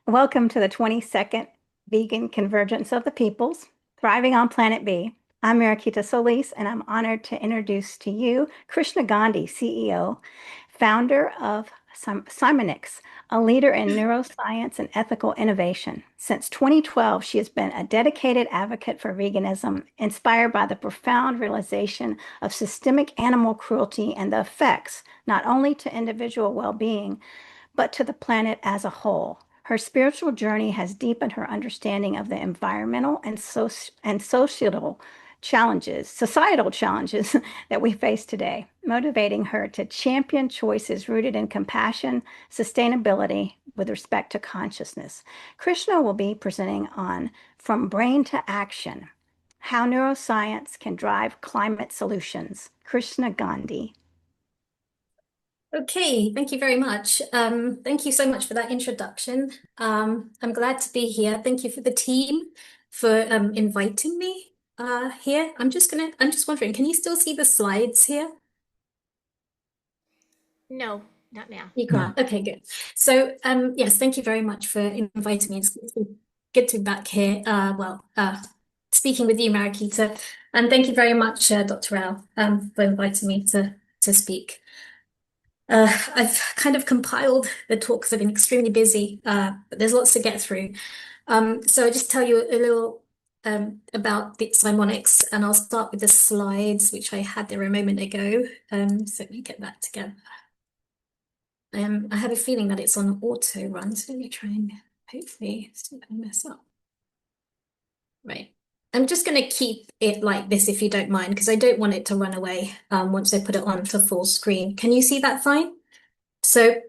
Welcome to the 22nd Vegan Convergence of the Peoples, Thriving on Planet B. I'm Mariquita Solis, and I'm honored to introduce to you Krishna Gandhi, CEO, founder of Harmonious, a leader in neuroscience and ethical innovation. Since 2012, she has been a dedicated advocate for veganism, inspired by the profound realization of systemic animal cruelty and the effects, not only to individual well-being, but to the planet as a whole. Her spiritual journey has deepened her understanding of the environmental and societal challenges that we face today, motivating her to champion choices rooted in compassion, sustainability, with respect to consciousness. Krishna will be presenting on From Brain to Action, How Neuroscience Can Drive Climate Solutions. Krishna Gandhi. Okay, thank you very much. Thank you so much for that introduction. I'm glad to be here. Thank you for the team for inviting me here. I'm just wondering, can you still see the slides here? No, not now. You can't. Okay, good. So yes, thank you very much for inviting me. It's good to be back here. Speaking with you, Mariquita, and thank you very much, Dr. Rao, for inviting me to speak. I've kind of compiled the talks. I've been extremely busy, but there's lots to get through. So I'll just tell you a little about the Simonics, and I'll start with the slides, which I had there a moment ago. So let me get that together. I have a feeling that it's on auto run, so let me try and hopefully it's not going to mess up. Right. I'm just going to keep it like this if you don't mind, because I don't want it to run away once I put it on to full screen. Can you see that fine? So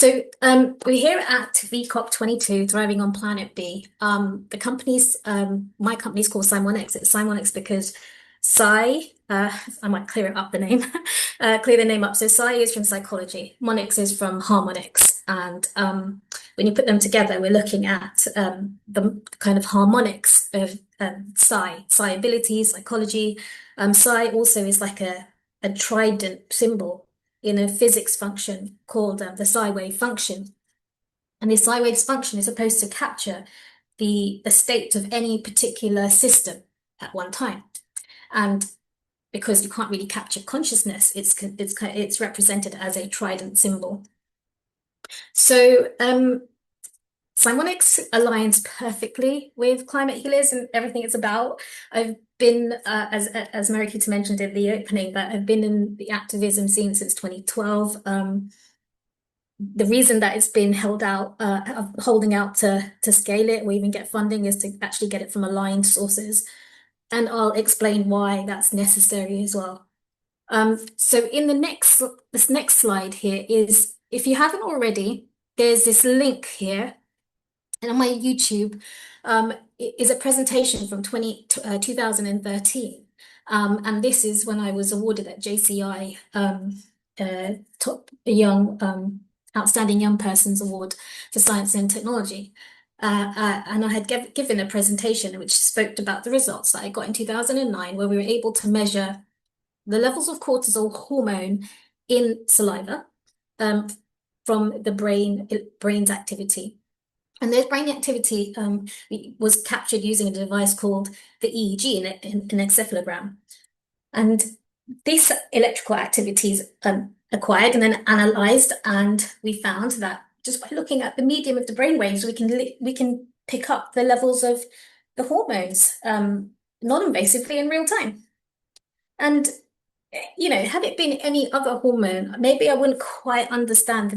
we're here at VCOP-22, Thriving on Planet B. The company's, my company's called Simonics. It's Simonics because I might clear it up the name, clear the name up. So Psi is from psychology, Monix is from harmonics. And when you put them together, we're looking at the kind of harmonics of psi ability, psychology. Psi also is like a trident symbol in a physics function called the psi wave function. And the psi wave's function is supposed to capture the state of any particular system at one time. And because you can't really capture consciousness, it's represented as a trident symbol. So Simonics aligns perfectly with climate healers and everything it's about. I've been, as Mariquita mentioned in the opening, that I've been in the activism scene since 2012. The reason that it's been holding out to scale it or even get funding is to actually get it from aligned sources. And I'll explain why that's necessary as well. So in this next slide here is, if you haven't already, there's this link here, and on my YouTube is a presentation from 2013. And this is when I was awarded at JCI Top Young Outstanding Young Persons Award for Science and Technology. And I had given a presentation which spoke about the results that I got in 2009, where we were able to measure the levels of cortisol hormone in saliva from the brain's activity. And this brain activity was captured using a device called the EEG, an encephalogram. And these electrical activities acquired and then analyzed, and we found that just by looking at the medium of the brainwaves, we can pick up the levels of the hormones non-invasively in real time. And you know, had it been any other hormone, maybe I wouldn't quite understand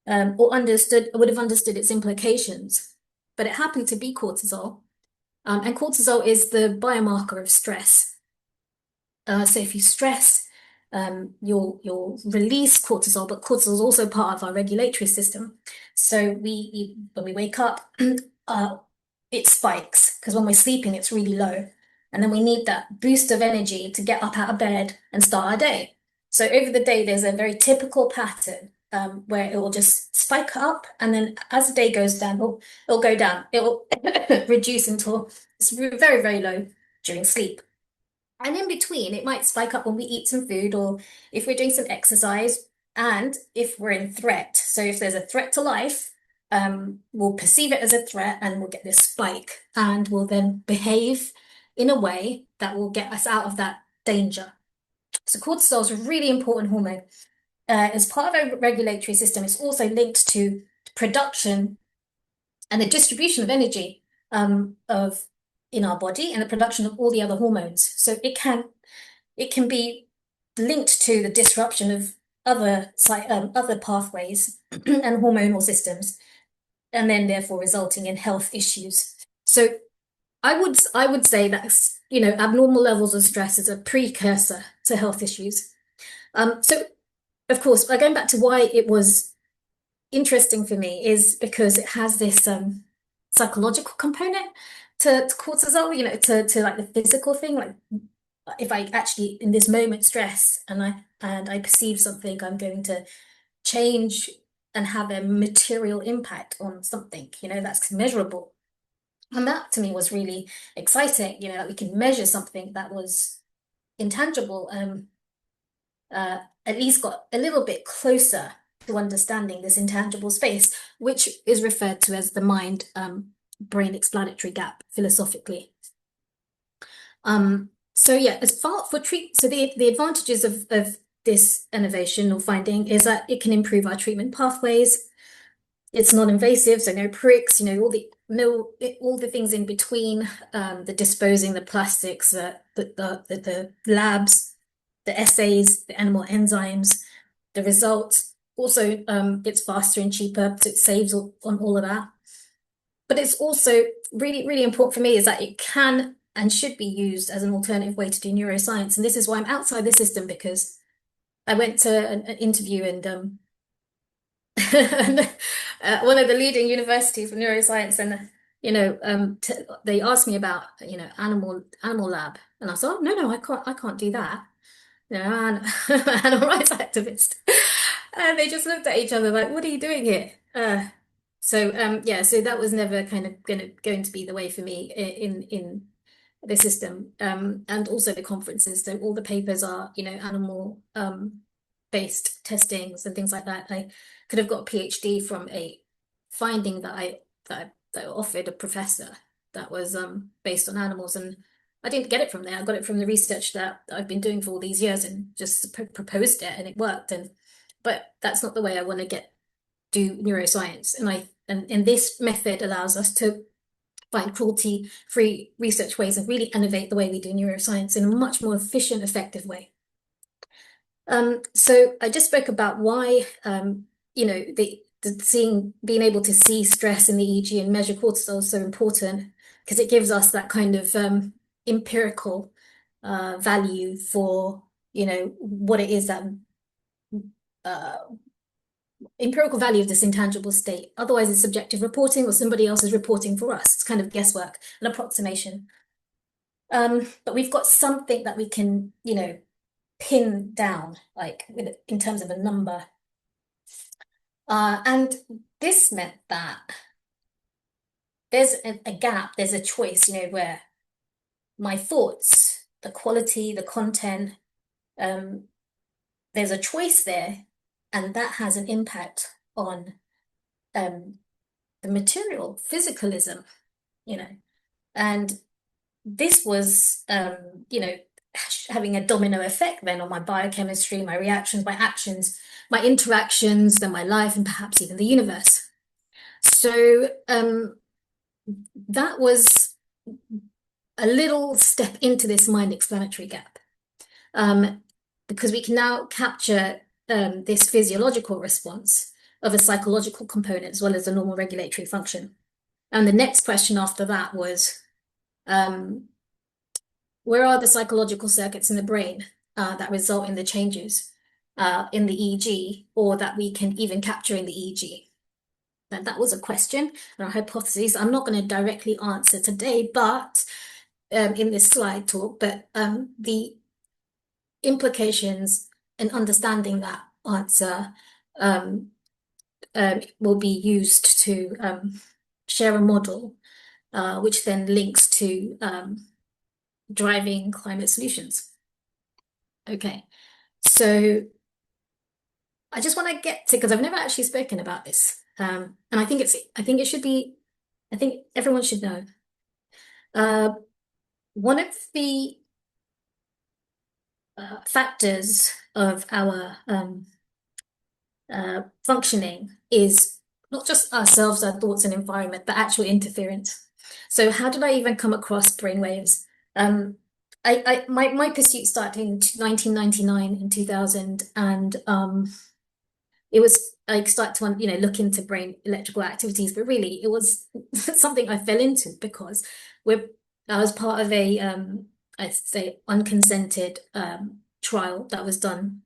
I would have understood its implications. But it happened to be cortisol, and cortisol is the biomarker of stress. So if you stress, you'll release cortisol, but cortisol is also part of our regulatory system. So when we wake up, it spikes, because when we're sleeping, it's really low. And then we need that boost of energy to get up out of bed and start our day. So over the day, there's a very typical pattern where it will just spike up, and then as the day goes down, it'll go down. It will reduce until it's very, very low during sleep. And in between, it might spike up when we eat some food, or if we're doing some exercise, And if we're in threat, so if there's a threat to life, we'll perceive it as a threat and we'll get this spike and we'll then behave in a way that will get us out of that danger. So cortisol is a really important hormone. As part of our regulatory system, it's also linked to production and the distribution of energy of in our body and the production of all the other hormones. So it can be linked to the disruption of other pathways and hormonal systems, and then therefore resulting in health issues. So I would say that abnormal levels of stress is a precursor to health issues. So of course, going back to why it was interesting for me is because it has this psychological component to cortisol, to like the physical thing. Like if I actually in this moment stress and I perceive something, I'm going to change and have a material impact on something, that's measurable. And that to me was really exciting, that we can measure something that was intangible, at least got a little bit closer to understanding this intangible space, which is referred to as the mind-brain explanatory gap philosophically. So yeah, as far for so the advantages of this innovation or finding is that it can improve our treatment pathways. It's non-invasive, so no pricks, all the things in between, the disposing, the plastics, the labs, the assays, the animal enzymes, the results. Also, it's faster and cheaper, so it saves on all of that. But it's also really, really important for me is that it can and should be used as an alternative way to do neuroscience. And this is why I'm outside the system, because I went to an interview and one of the leading universities for neuroscience, and they asked me about animal lab, and I said, oh, no, I can't do that. I'm an animal rights activist. And they just looked at each other like, what are you doing here? So that was never kind of going to be the way for me in the system. And also the conferences, so all the papers are, animal based testings and things like that. I could have got a PhD from a finding that I offered a professor that was based on animals, and I didn't get it from there. I got it from the research that I've been doing for all these years and just proposed it and it worked. But that's not the way I want to do neuroscience. And this method allows us to find cruelty-free research ways and really innovate the way we do neuroscience in a much more efficient, effective way. So I just spoke about why, being able to see stress in the EEG and measure cortisol is so important, because it gives us that kind of empirical value for, what it is that empirical value of this intangible state. Otherwise, it's subjective reporting or somebody else is reporting for us. It's kind of guesswork, an approximation. But we've got something that we can, pin down, like in terms of a number. And this meant that there's a gap, there's a choice, where my thoughts, the quality, the content, there's a choice there, and that has an impact on the material, physicalism, and this was, having a domino effect then on my biochemistry, my reactions, my actions, my interactions, then my life, and perhaps even the universe. So that was a little step into this mind explanatory gap, because we can now capture this physiological response of a psychological component as well as a normal regulatory function. And the next question after that was, where are the psychological circuits in the brain that result in the changes in the EEG, or that we can even capture in the EEG? And that was a question and a hypothesis I'm not going to directly answer today, but in this slide talk, but the implications and understanding that answer will be used to share a model, which then links to driving climate solutions. Okay, so I just want to get to, because I've never actually spoken about this. And I think it should be, I think everyone should know. Uh, one of the factors of our functioning is not just ourselves, our thoughts and environment, but actual interference. So how did I even come across brainwaves? My pursuit started in 1999 and 2000, and it was I started to look into brain electrical activities, but really it was something I fell into because we're I was part of a I'd say unconsented trial that was done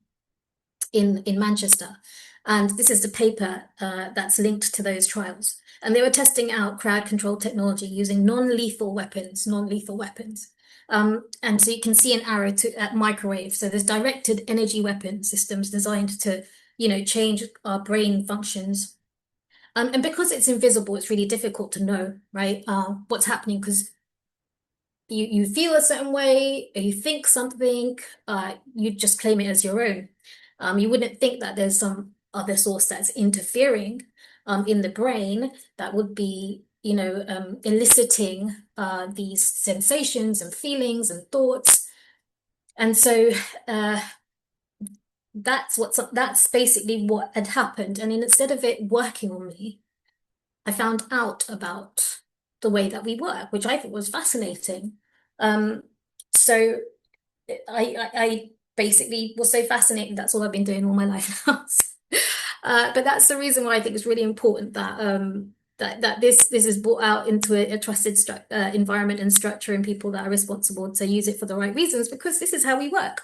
in Manchester. And this is the paper that's linked to those trials. And they were testing out crowd control technology using non-lethal weapons, non-lethal weapons. And so you can see an arrow at microwave. So there's directed energy weapon systems designed to, change our brain functions. And because it's invisible, it's really difficult to know, right, what's happening because you feel a certain way, or you think something, you just claim it as your own. You wouldn't think that there's some other source that's interfering in the brain that would be, eliciting these sensations and feelings and thoughts. And so that's basically what had happened. And instead of it working on me, I found out about the way that we work, which I thought was fascinating. Um, so I basically was so fascinated. That's all I've been doing all my life now. But that's the reason why I think it's really important that that this is brought out into a trusted environment and structure, and people that are responsible to use it for the right reasons, because this is how we work.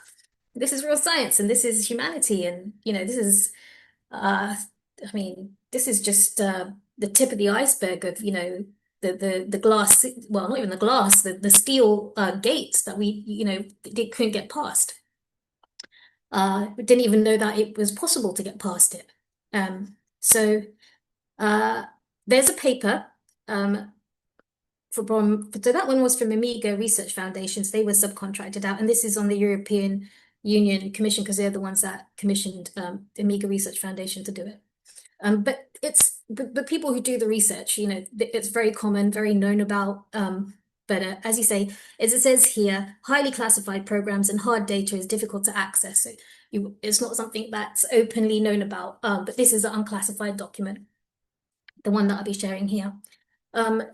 This is real science, and this is humanity, and this is I mean, this is just the tip of the iceberg of, the glass, well, not even the glass, the steel gates that they couldn't get past. We didn't even know that it was possible to get past it. So uh, there's a paper so that one was from Amiga Research Foundations. They were subcontracted out, and this is on the European Union Commission because they're the ones that commissioned the Amiga Research Foundation to do it. But it's the people who do the research, it's very common, very known about. But as you say, as it says here, highly classified programs and hard data is difficult to access. So it's not something that's openly known about. But this is an unclassified document, the one that I'll be sharing here.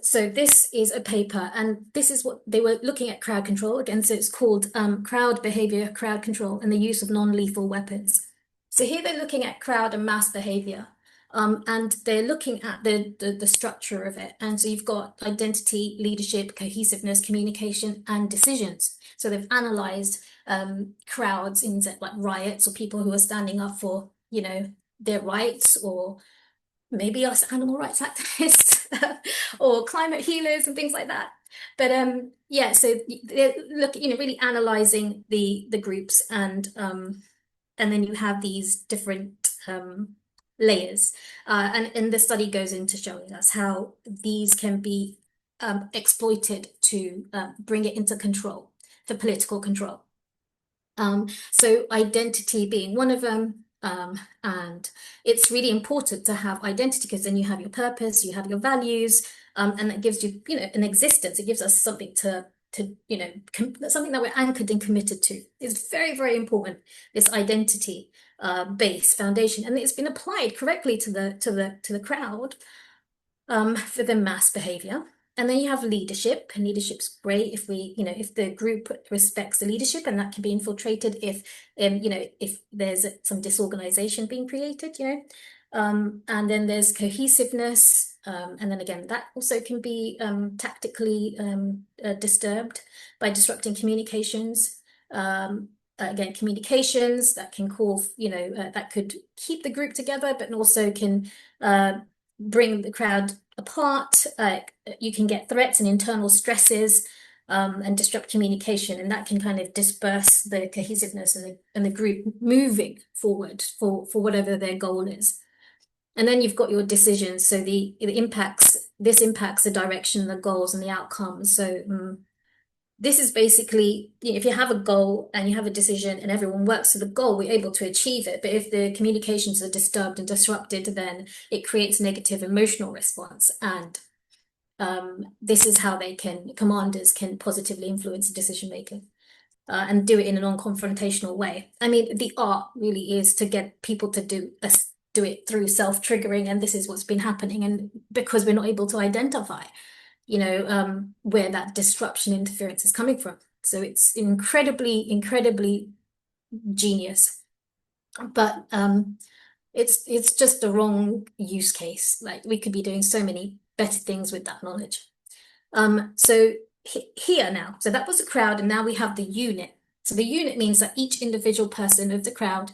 So this is a paper, and this is what they were looking at crowd control again. So it's called crowd behavior, crowd control, and the use of non-lethal weapons. So here they're looking at crowd and mass behavior. And they're looking at the structure of it. And so you've got identity, leadership, cohesiveness, communication, and decisions. So they've analyzed crowds in like riots or people who are standing up for, their rights, or maybe us animal rights activists or climate healers and things like that. But yeah, so they're looking, really analyzing the groups, and then you have these different layers. And the study goes into showing us how these can be exploited to bring it into control, for political control. So identity being one of them. And it's really important to have identity because then you have your purpose, you have your values, and that gives you, an existence. It gives us something to something that we're anchored and committed to. It's very, very important, this identity base foundation, and it's been applied correctly to the crowd for the mass behavior. And then you have leadership, and leadership's great if if the group respects the leadership, and that can be infiltrated if if there's some disorganization being created, and then there's cohesiveness, and then again that also can be tactically disturbed by disrupting communications. Again, communications that can call, that could keep the group together, but also can bring the crowd apart. You can get threats and internal stresses and disrupt communication, and that can kind of disperse the cohesiveness and the group moving forward for whatever their goal is. And then you've got your decisions. So this impacts the direction, the goals, and the outcomes. So this is basically, if you have a goal and you have a decision and everyone works to the goal, we're able to achieve it. But if the communications are disturbed and disrupted, then it creates negative emotional response. And this is how commanders can positively influence decision making. And do it in a non-confrontational way. I mean, the art really is to get people to do it through self-triggering, and this is what's been happening. And because we're not able to identify, where that disruption interference is coming from. So it's incredibly, incredibly genius. But it's just the wrong use case. Like, we could be doing so many better things with that knowledge. So here now, so that was the crowd, and now we have the unit. So the unit means that each individual person of the crowd,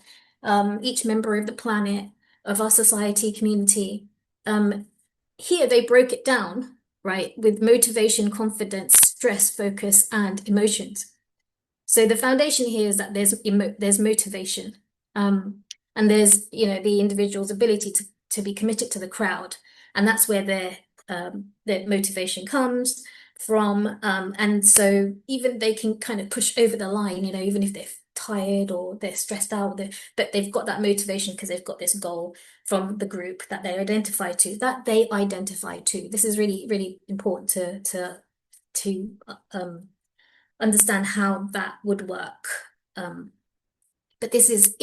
each member of the planet, of our society, community, here they broke it down, right, with motivation, confidence, stress, focus, and emotions. So the foundation here is that there's motivation, and there's the individual's ability to be committed to the crowd, and that's where their motivation comes from. And so even they can kind of push over the line, even if they're tired or they're stressed out, but they've got that motivation because they've got this goal from the group that they identify to. This is really, really important to understand how that would work. But this is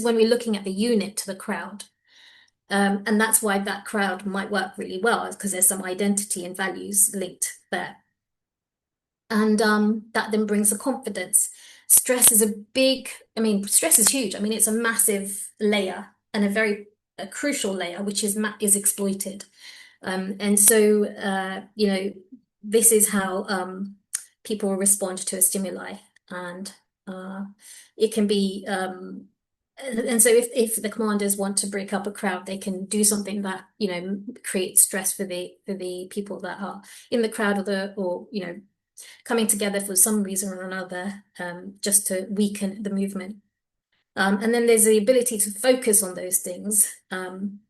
when we're looking at the unit to the crowd. And that's why that crowd might work really well, because there's some identity and values linked there. And that then brings the confidence. Stress is stress is huge. I mean, it's a massive layer and a crucial layer, which is exploited. And so, this is how people respond to a stimuli. And it can be and so if the commanders want to break up a crowd, they can do something that creates stress for the people that are in the crowd, or coming together for some reason or another, just to weaken the movement. And then there's the ability to focus on those things, and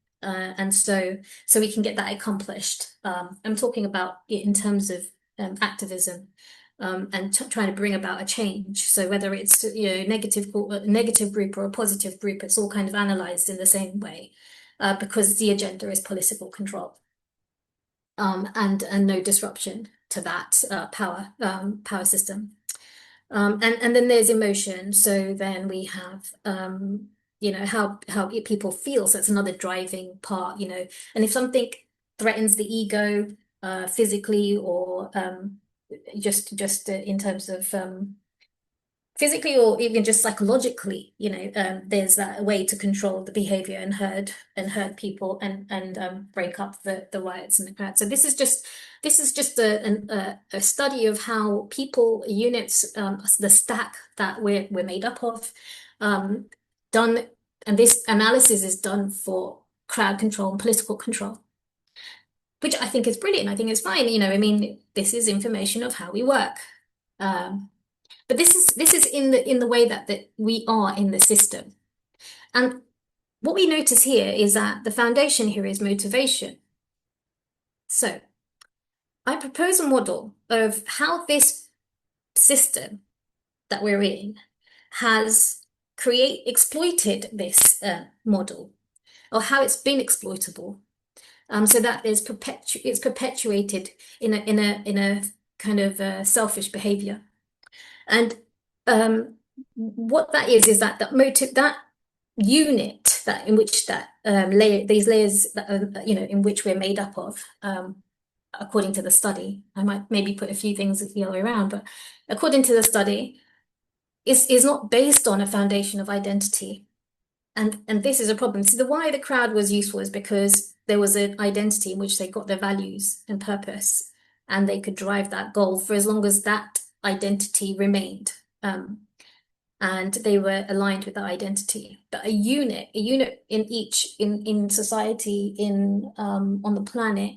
so we can get that accomplished. I'm talking about it in terms of activism. And trying to bring about a change. So whether it's a negative group or a positive group, it's all kind of analyzed in the same way, because the agenda is political control, and no disruption to that power system. And then there's emotion. So then we have how people feel. So it's another driving part. And if something threatens the ego, physically, or just in terms of physically, or even just psychologically, there's that way to control the behavior and herd people, and break up the riots in the crowd. So this is just a study of how people, units, the stack that we're made up of, done, and this analysis is done for crowd control and political control, which I think is brilliant. I think it's fine. This is information of how we work. But this is in the way that we are in the system. And what we notice here is that the foundation here is motivation. So I propose a model of how this system that we're in has exploited this model, or how it's been exploitable. So that it's perpetuated in a kind of selfish behavior. And what that is that unit in which these layers that are, in which we're made up of, according to the study. I might maybe put a few things the other way around, but according to the study, is not based on a foundation of identity. And this is a problem. So why the crowd was useful is because there was an identity in which they got their values and purpose, and they could drive that goal for as long as that identity remained, and they were aligned with that identity. But a unit in society, on the planet,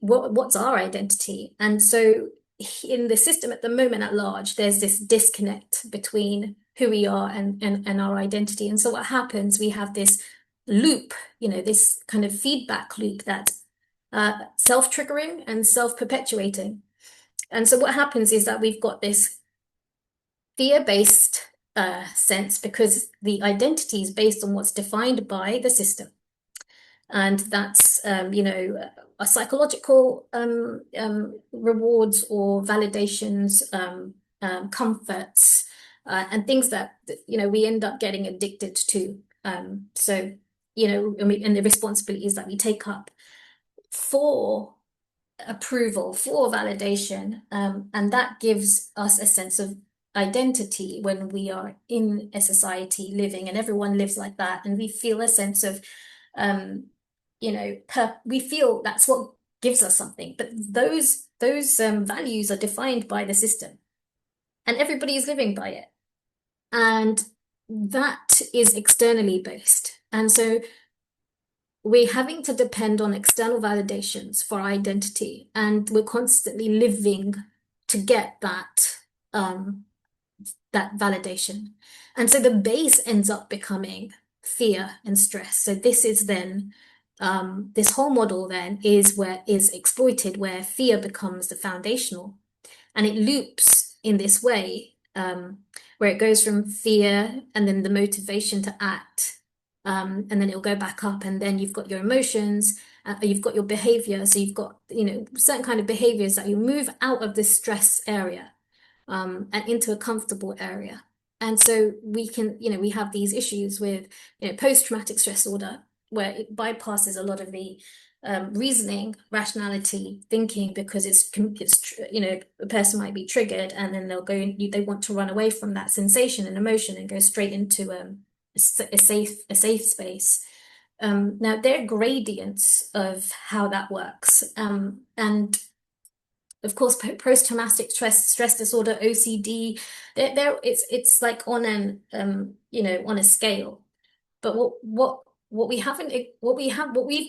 what's our identity? And so in the system at the moment at large, there's this disconnect between who we are and our identity. And so what happens, we have this loop, this kind of feedback loop that self-triggering and self-perpetuating. And so what happens is that we've got this fear-based sense because the identity is based on what's defined by the system. And that's, a psychological rewards or validations, comforts, and things that, we end up getting addicted to. So, and the responsibilities that we take up for approval, for validation, and that gives us a sense of identity when we are in a society living, and everyone lives like that, and we feel a sense of, we feel that's what gives us something. But those values are defined by the system, and everybody is living by it, and that is externally based, and so we're having to depend on external validations for our identity, and we're constantly living to get that validation. And so the base ends up becoming fear and stress. So this is then this whole model then is exploited, where fear becomes the foundational, and it loops in this way, where it goes from fear and then the motivation to act. And then it'll go back up, and then you've got your emotions, you've got your behavior. So you've got, certain kind of behaviors that you move out of this stress area, and into a comfortable area. And so we can, we have these issues with, post-traumatic stress disorder, where it bypasses a lot of the reasoning, rationality, thinking, because it's a person might be triggered, and then they want to run away from that sensation and emotion and go straight into a safe space. Now there are gradients of how that works, and of course post-traumatic stress disorder, OCD, it's like on on a scale. But what we've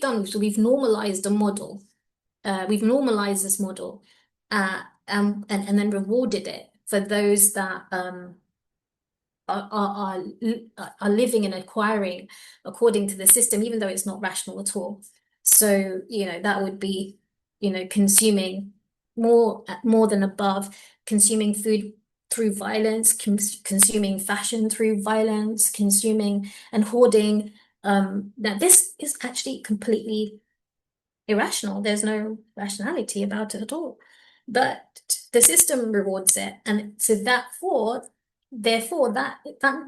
done is we've normalized a model. We've normalized this model, and then rewarded it for those that are living and acquiring according to the system, even though it's not rational at all. So, that would be, consuming more than above, consuming food through violence, consuming fashion through violence, consuming and hoarding. Now this is actually completely irrational. There's no rationality about it at all. But the system rewards it, and so therefore that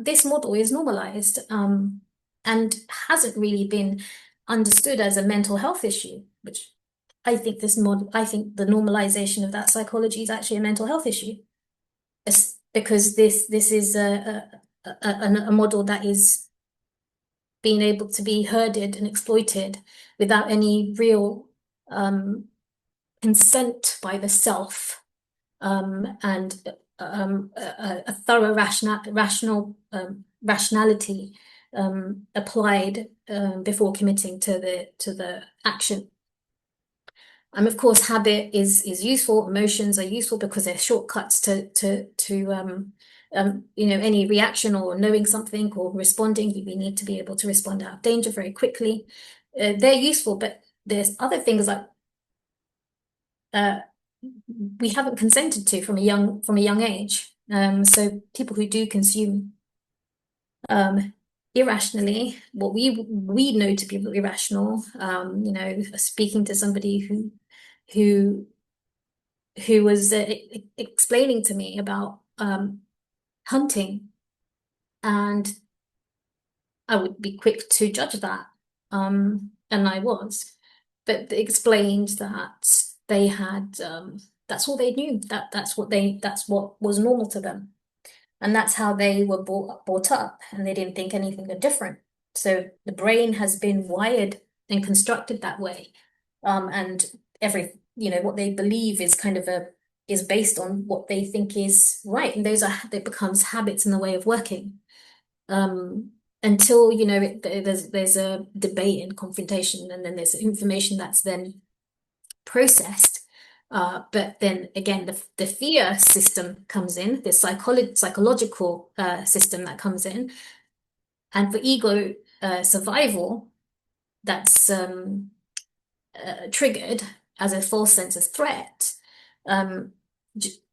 this model is normalized, and hasn't really been understood as a mental health issue, which I think the normalization of that psychology is actually a mental health issue. It's because this is a model that is being able to be herded and exploited without any real consent by the self, and a thorough rationality applied before committing to the action. Of course, habit is useful. Emotions are useful because they're shortcuts to any reaction or knowing something or responding. We need to be able to respond out of danger very quickly. They're useful, but there's other things that we haven't consented to from a young age. So people who do consume irrationally, what we know to be irrational, speaking to somebody who was explaining to me about hunting, and I would be quick to judge that, and I was, but they explained that they had that's all they knew, that's what was normal to them, and that's how they were brought up, and they didn't think anything different. So the brain has been wired and constructed that way, and what they believe is is based on what they think is right, and that becomes habits in the way of working, until there's a debate and confrontation, and then there's information that's then processed. But then again, the fear system comes in, the psychological system that comes in, and for ego survival, that's triggered as a false sense of threat.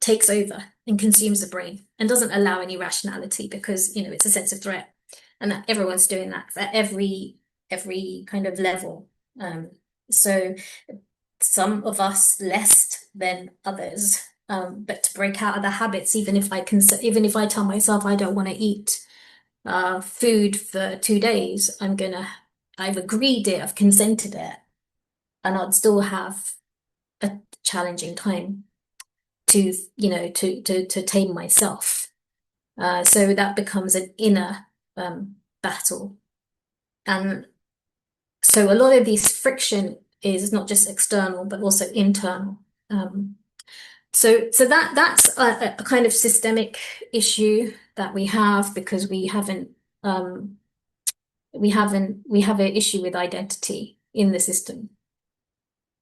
takes over and consumes the brain and doesn't allow any rationality, because it's a sense of threat, and that everyone's doing that at every kind of level. So some of us less than others, but to break out of the habits, even if I tell myself I don't want to eat food for 2 days, I've agreed it, I've consented it, and I'd still have a challenging time to tame myself. So that becomes an inner battle. And so a lot of these friction is not just external, but also internal. So that's a kind of systemic issue that we have, because we have an issue with identity in the system.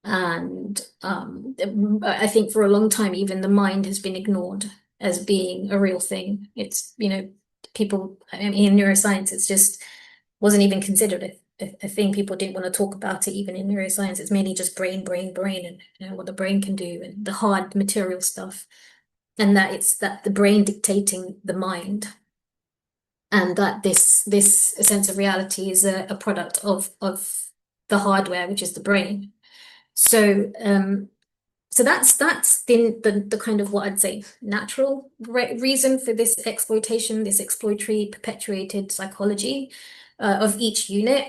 And I think for a long time, even the mind has been ignored as being a real thing. It's, people, in neuroscience, it's just wasn't even considered a thing. People didn't want to talk about it, even in neuroscience. It's mainly just brain, and what the brain can do, and the hard material stuff. And that it's that the brain dictating the mind, and that this sense of reality is a product of the hardware, which is the brain. So that's been the kind of, what I'd say, natural reason for this exploitation, this exploitory perpetuated psychology of each unit.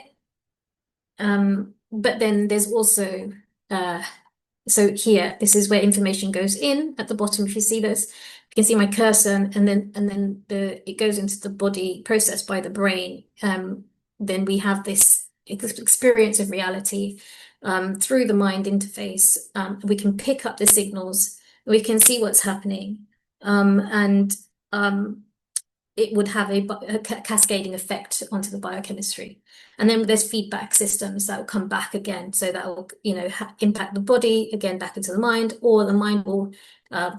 But then there's also so here, this is where information goes in at the bottom. If you see this, you can see my cursor, and then it goes into the body, processed by the brain. Then we have this experience of reality through the mind interface. We can pick up the signals, we can see what's happening, and it would have a cascading effect onto the biochemistry. And then there's feedback systems that will come back again. So that will, impact the body again back into the mind, or the mind will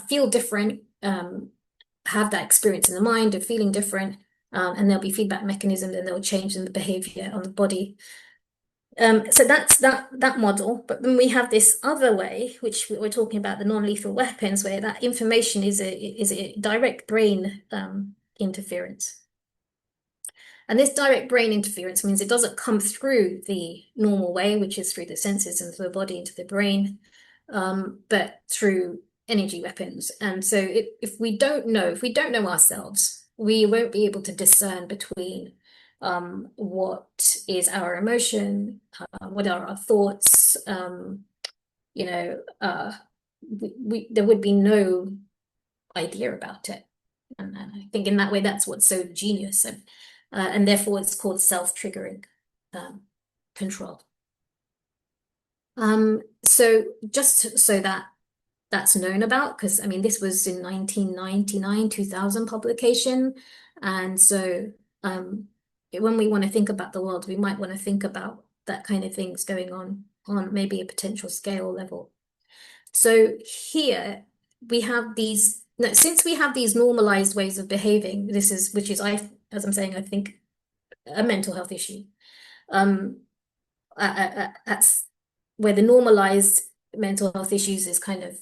feel different, have that experience in the mind of feeling different, and there'll be feedback mechanisms, and they'll change in the behavior on the body. So that's that model. But then we have this other way, which we're talking about, the non-lethal weapons, where that information is a direct brain interference. And this direct brain interference means it doesn't come through the normal way, which is through the senses into the body, into the brain, but through energy weapons. And so if we don't know ourselves, we won't be able to discern between what is our emotion, what are our thoughts, there would be no idea about it. And I think in that way, that's what's so genius, and therefore it's called self-triggering control. So just so that's known about, because I mean, this was in 1999, 2000 publication. And so when we want to think about the world, we might want to think about that kind of things going on maybe a potential scale level. So here we have these, since we have these normalized ways of behaving, which is, as I'm saying, I think a mental health issue. That's where the normalized mental health issues is kind of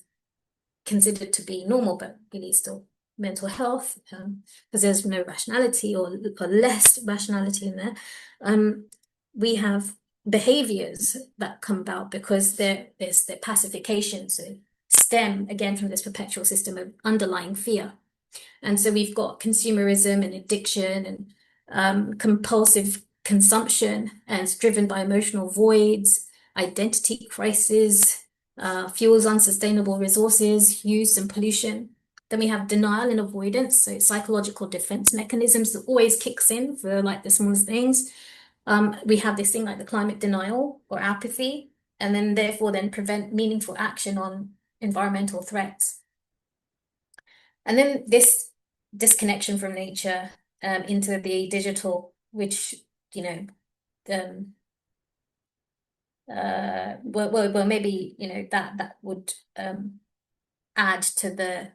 considered to be normal, but really still mental health, because there's no rationality or less rationality in there. We have behaviors that come about because there's the pacification, so stem again from this perpetual system of underlying fear. And so we've got consumerism and addiction and compulsive consumption, and it's driven by emotional voids, identity crisis, fuels unsustainable resources use and pollution. Then we have denial and avoidance, so psychological defense mechanisms that always kicks in for like the smallest things. We have this thing like the climate denial or apathy, and then therefore prevent meaningful action on environmental threats. And then this disconnection from nature into the digital, which, well, maybe, that would add to the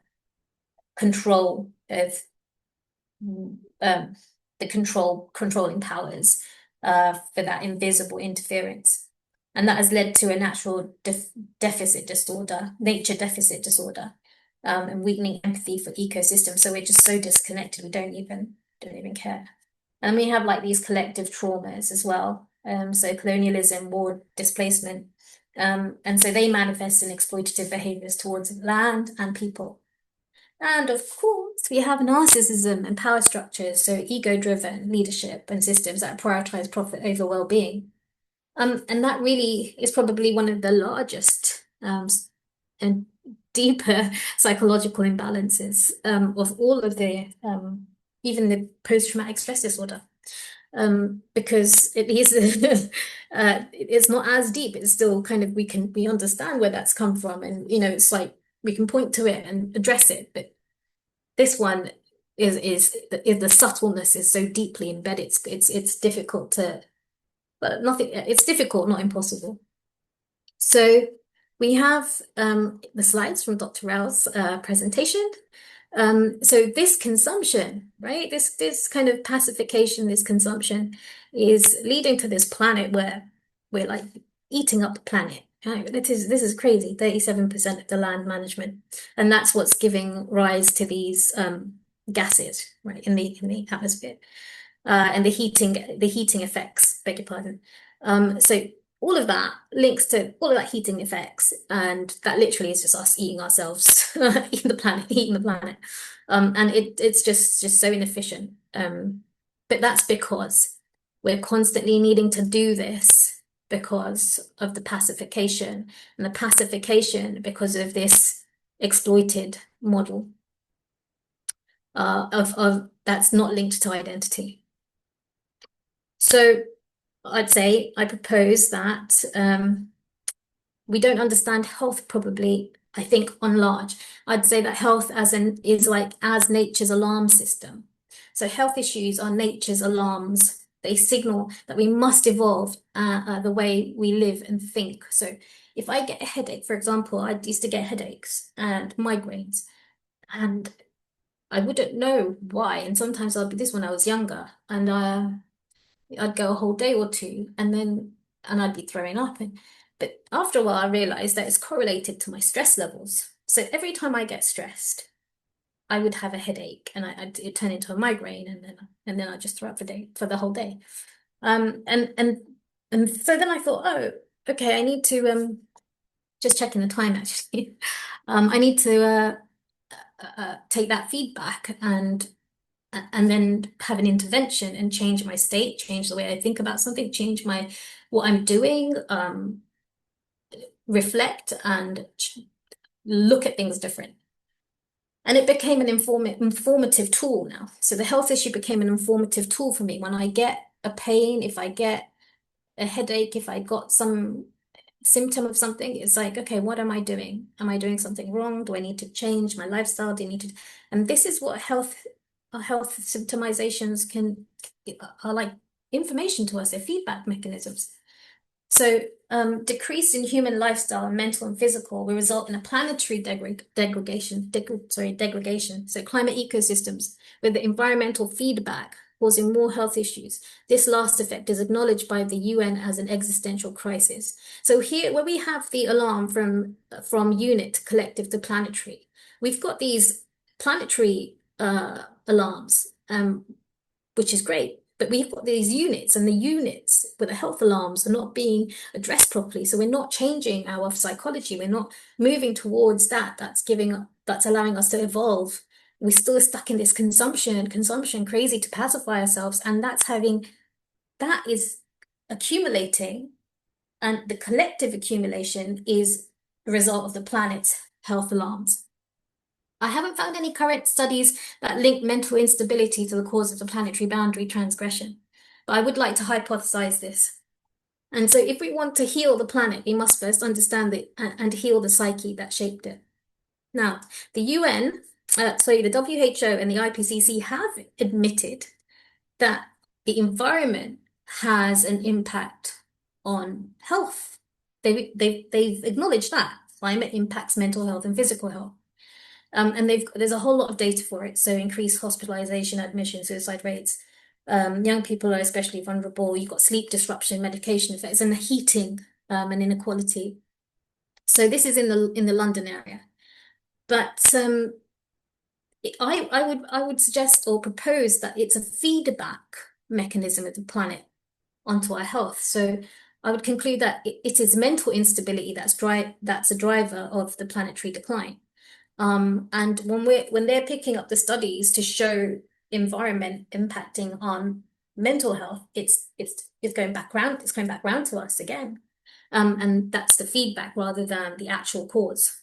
control of the controlling powers for that invisible interference. And that has led to a natural nature deficit disorder, and weakening empathy for ecosystems. So we're just so disconnected, we don't even care. And we have like these collective traumas as well. So colonialism, war, displacement. And so they manifest in exploitative behaviors towards land and people. And of course, we have narcissism and power structures, so ego-driven leadership and systems that prioritize profit over well-being. And that really is probably one of the largest and deeper psychological imbalances of all of the even the post-traumatic stress disorder. Because it is it's not as deep. It's still kind of we understand where that's come from, and it's like we can point to it and address it. But this one is the subtleness is so deeply embedded. It's difficult to, but nothing. It's difficult, not impossible. So we have the slides from Dr. Rao's presentation. So this consumption, right? This kind of pacification, this consumption is leading to this planet where we're like eating up the planet. Right? This is crazy, 37% of the land management. And that's what's giving rise to these gases, right, in the atmosphere. And the heating effects, beg your pardon. So all of that links to all of that heating effects, and that literally is just us eating ourselves, eating the planet. And it's just so inefficient. But that's because we're constantly needing to do this because of the pacification, and the pacification because of this exploited model of that's not linked to identity. So I propose that we don't understand health probably, I think, on large. I'd say that health is like as nature's alarm system. So health issues are nature's alarms. They signal that we must evolve the way we live and think. So if I get a headache, for example, I used to get headaches and migraines, and I wouldn't know why. And sometimes this when I was younger, and I'd go a whole day or two, and I'd be throwing up. But after a while, I realized that it's correlated to my stress levels. So every time I get stressed, I would have a headache, and it'd turn into a migraine, and then I'd just throw up for the whole day. And so then I thought, oh, okay, I need to just checking the time actually. I need to take that feedback and then have an intervention and change my state, change the way I think about something, change what I'm doing, reflect and look at things different. And it became an informative tool now. So the health issue became an informative tool for me. When I get a pain, if I get a headache, if I got some symptom of something, it's like, okay, what am I doing? Am I doing something wrong? Do I need to change my lifestyle? Do I need to? And this is what health symptomizations are like information to us, they're feedback mechanisms. So decrease in human lifestyle, mental and physical, will result in a planetary degradation. So climate ecosystems with the environmental feedback causing more health issues. This last effect is acknowledged by the UN as an existential crisis. So here, where we have the alarm from unit to collective to planetary, we've got these planetary alarms, which is great. But we've got these units, and the units with the health alarms are not being addressed properly. So we're not changing our psychology. We're not moving towards that's allowing us to evolve. We're still stuck in this consumption, crazy to pacify ourselves. And that is accumulating. And the collective accumulation is the result of the planet's health alarms. I haven't found any current studies that link mental instability to the cause of the planetary boundary transgression, but I would like to hypothesize this. And so if we want to heal the planet, we must first understand it and heal the psyche that shaped it. Now, the UN, the WHO and the IPCC have admitted that the environment has an impact on health. They've acknowledged that climate impacts mental health and physical health. And there's a whole lot of data for it. So increased hospitalization, admission, suicide rates. Young people are especially vulnerable. You've got sleep disruption, medication effects, and the heating and inequality. So this is in the London area. But I would suggest or propose that it's a feedback mechanism of the planet onto our health. So I would conclude that it is mental instability that's a driver of the planetary decline. And when they're picking up the studies to show environment impacting on mental health, it's going back round, it's coming back round to us again. And that's the feedback rather than the actual cause.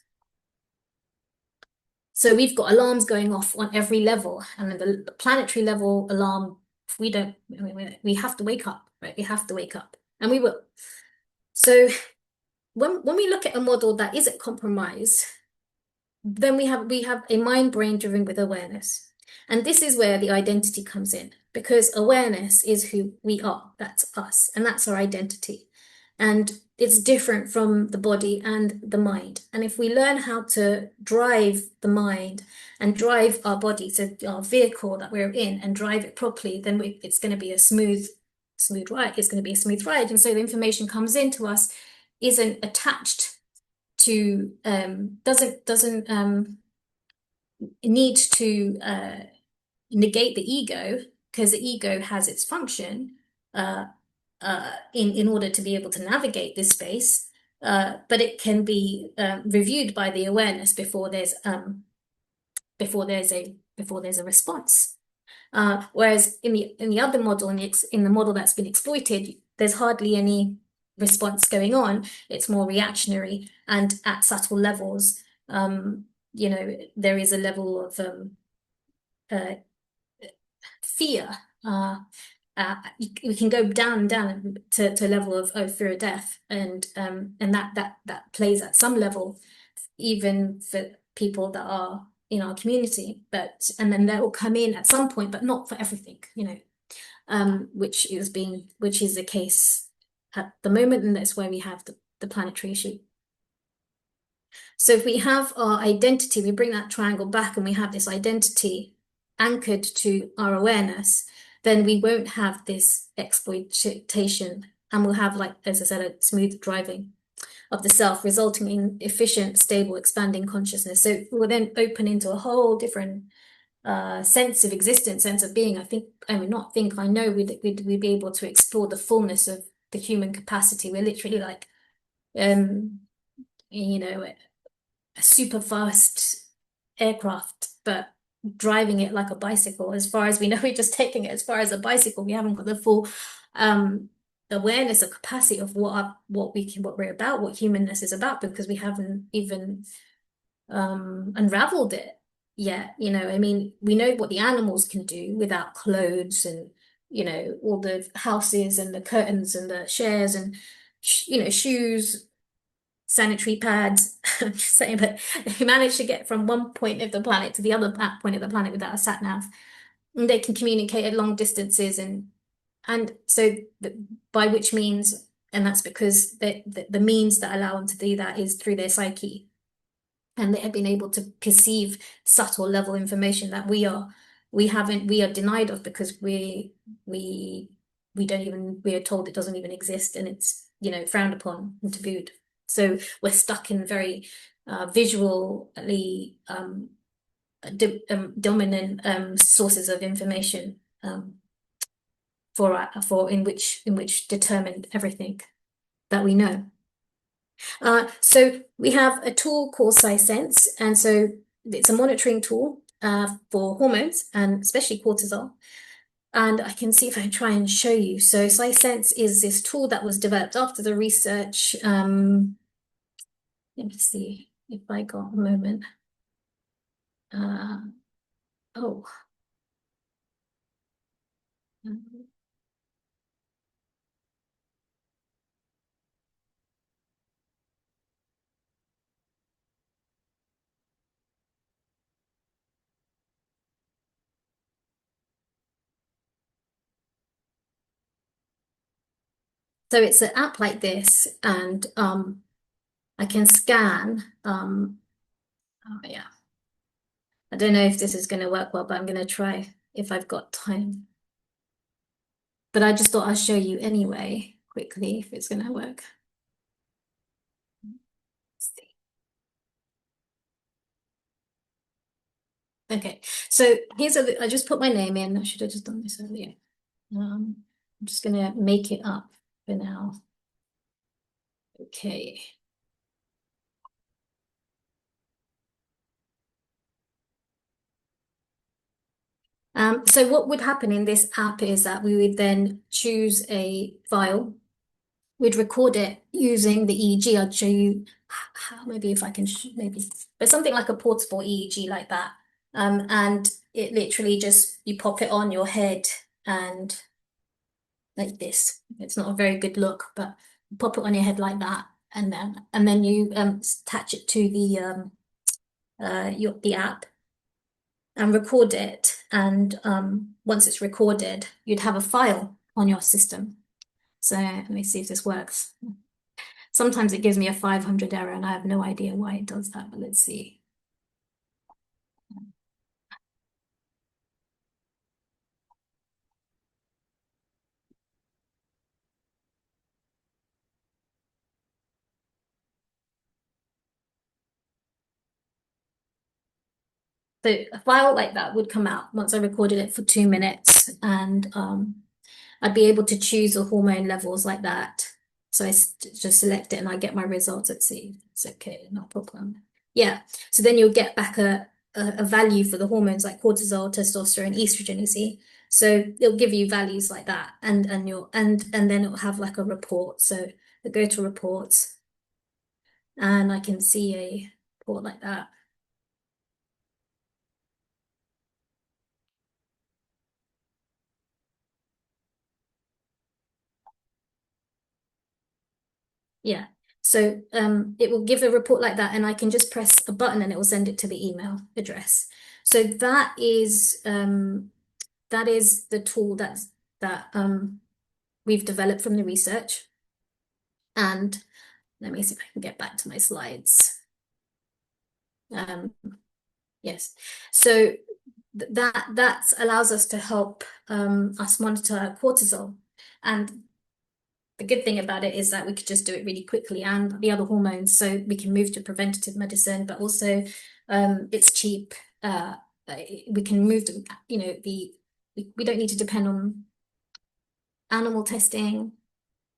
So we've got alarms going off on every level, and the planetary level alarm, we have to wake up, right? We have to wake up, and we will. So when we look at a model that isn't compromised, then we have a mind brain driven with awareness. And this is where the identity comes in, because awareness is who we are. That's us, and that's our identity. And it's different from the body and the mind. And if we learn how to drive the mind and drive our body, so our vehicle that we're in, and drive it properly, then it's going to be a smooth ride. It's going to be a smooth ride. And so the information comes into us, isn't attached to, doesn't need to negate the ego, because the ego has its function in order to be able to navigate this space, but it can be reviewed by the awareness before there's a response. Whereas in the other model, in the model that's been exploited, there's hardly any response going on. It's more reactionary, and at subtle levels, there is a level of fear. We can go down to a level of fear of death, and that plays at some level, even for people that are in our community. And then that will come in at some point, but not for everything, which is the case at the moment, and that's where we have the planetary issue. So if we have our identity, we bring that triangle back, and we have this identity anchored to our awareness, then we won't have this exploitation, and we'll have, like, as I said, a smooth driving of the self, resulting in efficient, stable, expanding consciousness. So we'll then open into a whole different sense of existence, sense of being. I know we'd be able to explore the fullness of the human capacity. We're literally like, a super fast aircraft, but driving it like a bicycle. As far as we know, we're just taking it as far as a bicycle. We haven't got the full awareness or capacity of what we're about, what humanness is about, because we haven't even unraveled it yet. We know what the animals can do without clothes, and all the houses and the curtains and the chairs and shoes, sanitary pads. I'm just saying, but they managed to get from one point of the planet to the other point of the planet without a sat nav. And they can communicate at long distances, and so by which means, and that's because the means that allow them to do that is through their psyche, and they have been able to perceive subtle level information that we are denied of, because we are told it doesn't even exist, and it's frowned upon and tabooed. So we're stuck in very visually dominant sources of information in which determine everything that we know. So we have a tool called SciSense, and so it's a monitoring tool for hormones, and especially cortisol. And I can see if I try and show you. So SciSense is this tool that was developed after the research. Let me see if I got a moment. Oh. So it's an app like this, and I can scan. Oh yeah. I don't know if this is going to work well, but I'm going to try if I've got time. But I just thought I'd show you anyway, quickly, if it's going to work. Let's see. Okay, so I just put my name in. I should have just done this earlier. I'm just gonna make it up for now. Okay. So what would happen in this app is that we would then choose a file. We'd record it using the EEG. I'd show you how, maybe if I can, maybe, but something like a portable EEG like that. And it literally just, you pop it on your head and like this. It's not a very good look, but pop it on your head like that. And then you attach it to the app and record it. And once it's recorded, you'd have a file on your system. So let me see if this works. Sometimes it gives me a 500 error and I have no idea why it does that, but let's see. So a file like that would come out once I recorded it for 2 minutes, and I'd be able to choose the hormone levels like that. So I just select it and I get my results. Let's see. It's okay, no problem. Yeah. So then you'll get back a value for the hormones like cortisol, testosterone, estrogen, you see. So it'll give you values like that, and then it'll have like a report. So I go to reports and I can see a report like that. Yeah. So it will give a report like that, and I can just press a button and it will send it to the email address. So that is the tool that we've developed from the research. And let me see if I can get back to my slides. Yes. So that allows us to help us monitor our cortisol. And the good thing about it is that we could just do it really quickly, and the other hormones, so we can move to preventative medicine, but also it's cheap. We can move to, we don't need to depend on animal testing,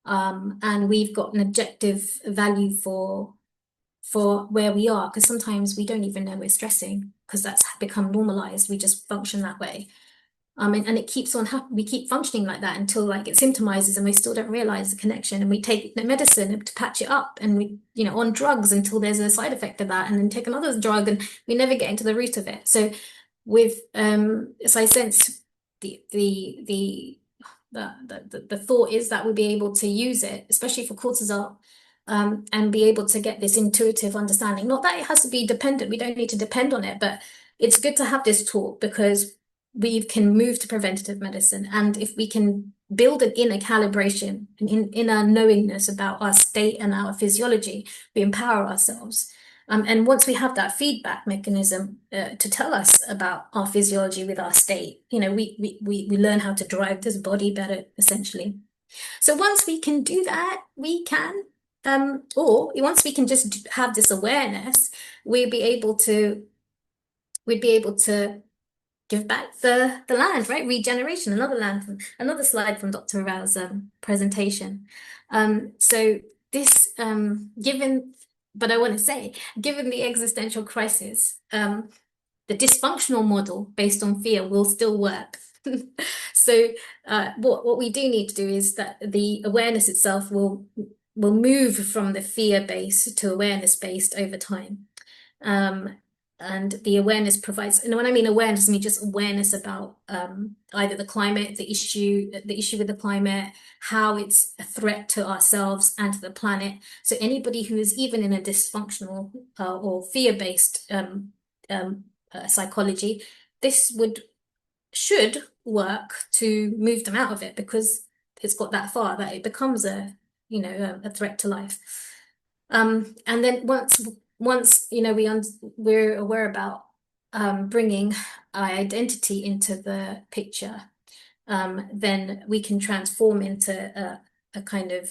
and we've got an objective value for where we are, because sometimes we don't even know we're stressing because that's become normalized. We just function that way. And it keeps on we keep functioning like that until like it symptomizes and we still don't realize the connection, and we take the medicine to patch it up, and we, on drugs until there's a side effect of that, and then take another drug, and we never get into the root of it. So with so I sense the thought is that we'll be able to use it, especially for cortisol, and be able to get this intuitive understanding. Not that it has to be dependent, we don't need to depend on it, but it's good to have this tool because we can move to preventative medicine. And if we can build an inner calibration, an inner knowingness about our state and our physiology, we empower ourselves. And once we have that feedback mechanism to tell us about our physiology with our state, we learn how to drive this body better, essentially. So once we can do that, we can, or once we can just have this awareness, we'd be able to give back the land, right? Regeneration, another slide from Dr. Rao's presentation. So this, but I want to say, given the existential crisis, the dysfunctional model based on fear will still work. So what we do need to do is that the awareness itself will move from the fear-based to awareness-based over time. And the awareness provides, and when I mean awareness, I mean just awareness about either the climate, the issue with the climate, how it's a threat to ourselves and to the planet. So anybody who is even in a dysfunctional or fear-based psychology, this should work to move them out of it, because it's got that far that it becomes a threat to life. And then once we're aware about bringing our identity into the picture, then we can transform into a kind of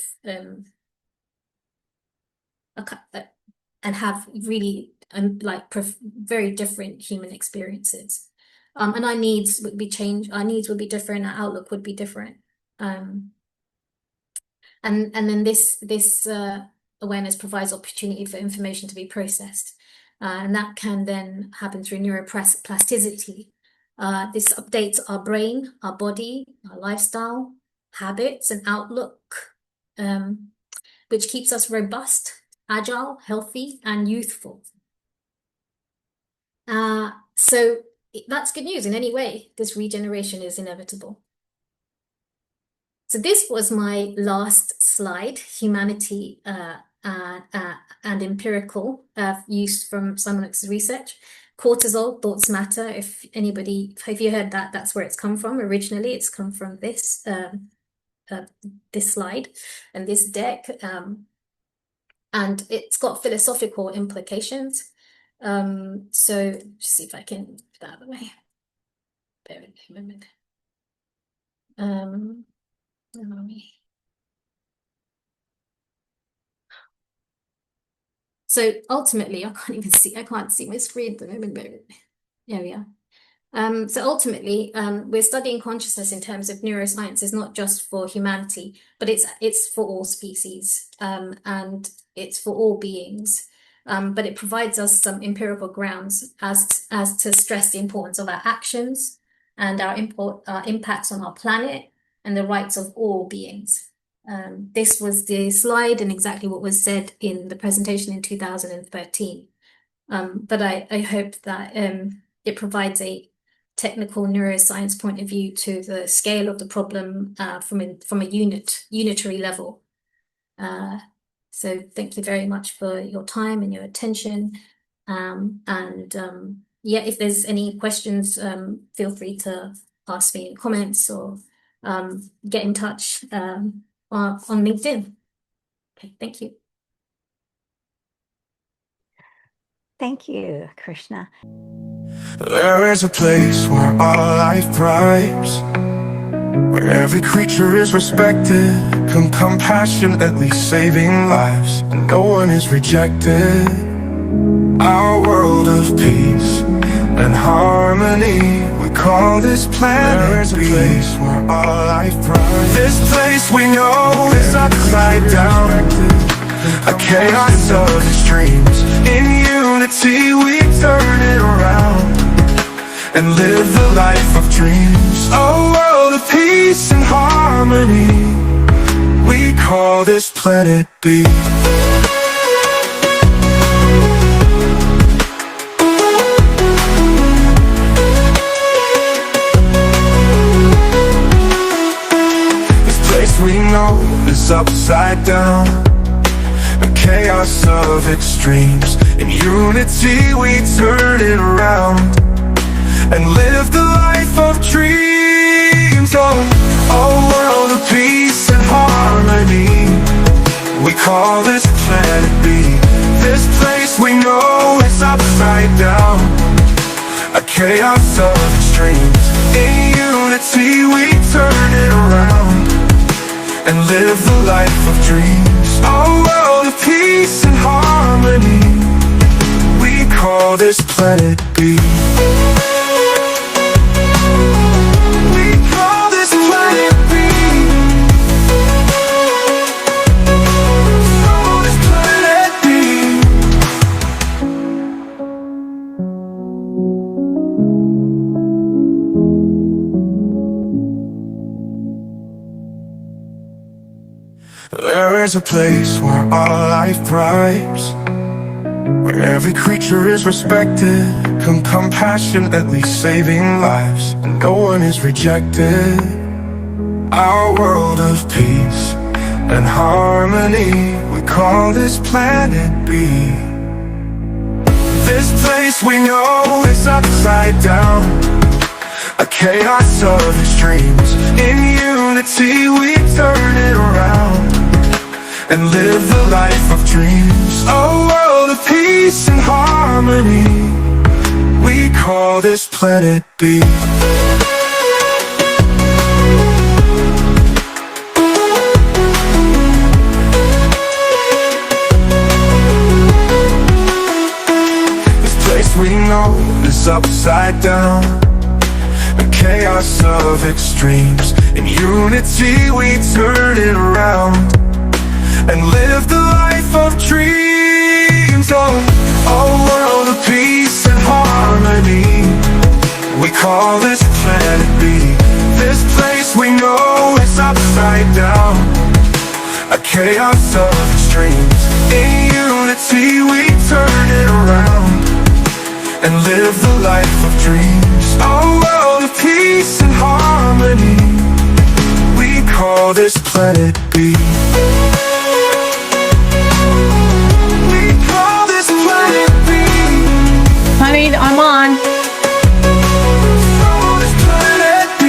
and have really very different human experiences. And our needs would be changed. Our needs would be different. Our outlook would be different. And then this awareness provides opportunity for information to be processed, and that can then happen through neuroplasticity. This updates our brain, our body, our lifestyle, habits, and outlook, which keeps us robust, agile, healthy, and youthful. So that's good news in any way. This regeneration is inevitable. So this was my last slide, humanity and empirical use from Simon's research. Cortisol, thoughts matter. If you heard that, that's where it's come from. Originally, it's come from this slide and this deck. And it's got philosophical implications. So just see if I can put that out of the way. Bear with me a moment. So ultimately, I can't see my screen at the moment. There we are. So ultimately, we're studying consciousness in terms of neuroscience is not just for humanity, but it's for all species, and it's for all beings. But it provides us some empirical grounds as to stress the importance of our actions and our impacts on our planet and the rights of all beings. This was the slide and exactly what was said in the presentation in 2013. But I hope that it provides a technical neuroscience point of view to the scale of the problem from a unitary level. So thank you very much for your time and your attention. Yeah, if there's any questions, feel free to ask me in comments or get in touch on LinkedIn. Okay, thank you. Thank you, Krishna. There is a place where all life thrives, where every creature is respected, compassionately saving lives, and no one is rejected. Our world of peace and harmony, we call this planet. There is a place where all life thrives. This place we know is upside down, a chaos of extremes. In unity we turn it around and live the life of dreams. A world of peace and harmony, we call this planet B. This place we know is upside down, a chaos of extremes. In unity we turn it around and live the life of dreams. Oh, a world of peace and harmony, we call this planet B. This place we know is upside down, a chaos of extremes. In unity we turn it around and live the life of dreams. A world of peace and harmony, we call this planet B. There is a place where all life thrives, where every creature is respected, compassionately saving lives, and no one is rejected. Our world of peace and harmony, we call this planet B. This place we know is upside down, a chaos of extremes. In unity we turn it around and live the life of dreams. A world of peace and harmony, we call this planet B. is upside down. A chaos of extremes. In unity we turn it around and live the life of dreams. Oh, a world of peace and harmony. We call this planet B. This place we know is upside down. A chaos of extremes. In unity we turn it around and live the life of dreams. A world of peace and harmony. We call this planet B. We call this planet B. Honey, I'm on. Call this planet B.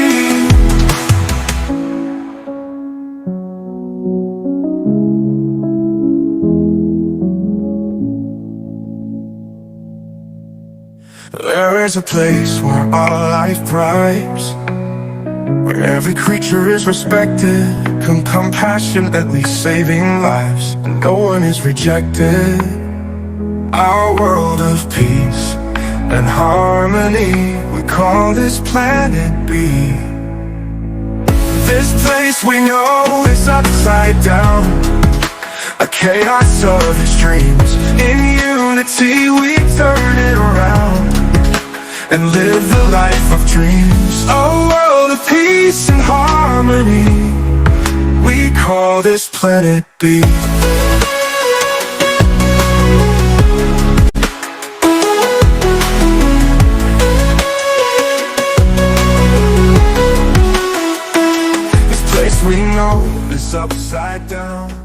There is a place where all life thrives, where every creature is respected, compassionately saving lives, and no one is rejected. Our world of peace and harmony, we call this planet B. This place we know is upside down. A chaos of extremes. In unity we turn it around and live the life of dreams. A world of peace and harmony. We call this planet B. This place we know is upside down.